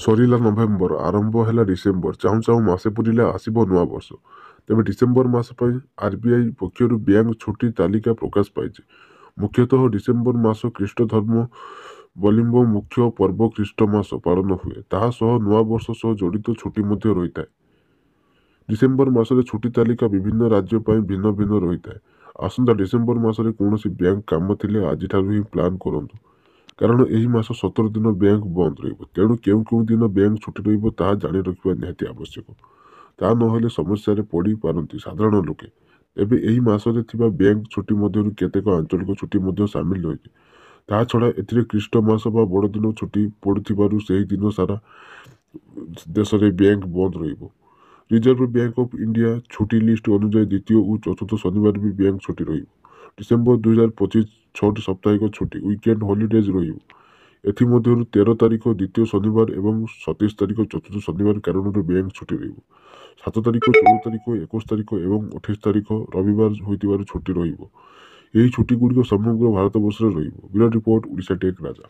ସରିଲା ନଭେମ୍ବର, ଆରମ୍ଭ ହେଲା ଡିସେମ୍ବର, ଚାହୁଁ ଚାହୁଁ ମାସେ ପୁରିଲେ ଆସିବ ନୂଆ ବର୍ଷ। ତେବେ ଡିସେମ୍ବର ମାସ ପାଇଁ ଆରବିଆଇ ପକ୍ଷରୁ ବ୍ୟାଙ୍କ ଛୁଟି ତାଲିକା ପ୍ରକାଶ ପାଇଛି। ମୁଖ୍ୟତଃ ଡିସେମ୍ବର ମାସ ଖ୍ରୀଷ୍ଟ ଧର୍ମାବଲମ୍ବୀଙ୍କ ମୁଖ୍ୟ ପର୍ବ ଖ୍ରୀଷ୍ଟମାସ ପାଳନ ହୁଏ। ତାହା ସହ ନୂଆବର୍ଷ ସହ ଜଡ଼ିତ ଛୁଟି ମଧ୍ୟ ରହିଥାଏ। ଡିସେମ୍ବର ମାସରେ ଛୁଟି ତାଲିକା ବିଭିନ୍ନ ରାଜ୍ୟ ପାଇଁ ଭିନ୍ନ ଭିନ୍ନ ରହିଥାଏ। ଆସନ୍ତା ଡିସେମ୍ବର ମାସରେ କୌଣସି ବ୍ୟାଙ୍କ କାମ ଥିଲେ ଆଜିଠାରୁ ହିଁ ପ୍ଲାନ୍ କରନ୍ତୁ, କାରଣ ଏହି ମାସ 17 ଦିନ ବ୍ୟାଙ୍କ ବନ୍ଦ ରହିବ। ତେଣୁ କେଉଁ କେଉଁ ଦିନ ବ୍ୟାଙ୍କ ଛୁଟି ରହିବ ତାହା ଜାଣି ରଖିବା ନିହାତି ଆବଶ୍ୟକ। ତାହା ନହେଲେ ସମସ୍ୟାରେ ପଡ଼ିପାରନ୍ତି ସାଧାରଣ ଲୋକେ। ଏବେ ଏହି ମାସରେ ଥିବା ବ୍ୟାଙ୍କ ଛୁଟି ମଧ୍ୟରୁ କେତେକ ଆଞ୍ଚଳିକ ଛୁଟି ମଧ୍ୟ ସାମିଲ ରହିଛି। ତାହା ଛଡ଼ା ଏଥିରେ ଖ୍ରୀଷ୍ଟ ମାସ ବା ବଡ଼ଦିନ ଛୁଟି ପଡ଼ୁଥିବାରୁ ସେହି ଦିନ ସାରା ଦେଶରେ ବ୍ୟାଙ୍କ ବନ୍ଦ ରହିବ। ରିଜର୍ଭ ବ୍ୟାଙ୍କ ଅଫ୍ ଇଣ୍ଡିଆ ଛୁଟି ଲିଷ୍ଟ ଅନୁଯାୟୀ ଦ୍ୱିତୀୟ ଓ ଚତୁର୍ଥ ଶନିବାର ବି ବ୍ୟାଙ୍କ ଛୁଟି ରହିବ। ଡିସେମ୍ବର 2025 6ଟି ସାପ୍ତାହିକ ଛୁଟି ୱିକେଣ୍ଡ ହଲିଡେଜ୍ ରହିବ। ଏଥିମଧ୍ୟରୁ 13 ତାରିଖ ଦ୍ୱିତୀୟ ଶନିବାର ଏବଂ 27 ତାରିଖ ଚତୁର୍ଥ ଶନିବାର କାରଣରୁ ବ୍ୟାଙ୍କ ଛୁଟି ରହିବ। 7 ତାରିଖ 14 ତାରିଖ 21 ତାରିଖ ଏବଂ 28 ତାରିଖ ରବିବାର ହୋଇଥିବାରୁ ଛୁଟି ରହିବ। ଏହି ଛୁଟିଗୁଡ଼ିକ ସମଗ୍ର ଭାରତବର୍ଷରେ ରହିବ। ବ୍ୟୁରୋ ରିପୋର୍ଟ, ଓଡ଼ିଶା ଟେକ୍ ରାଜା।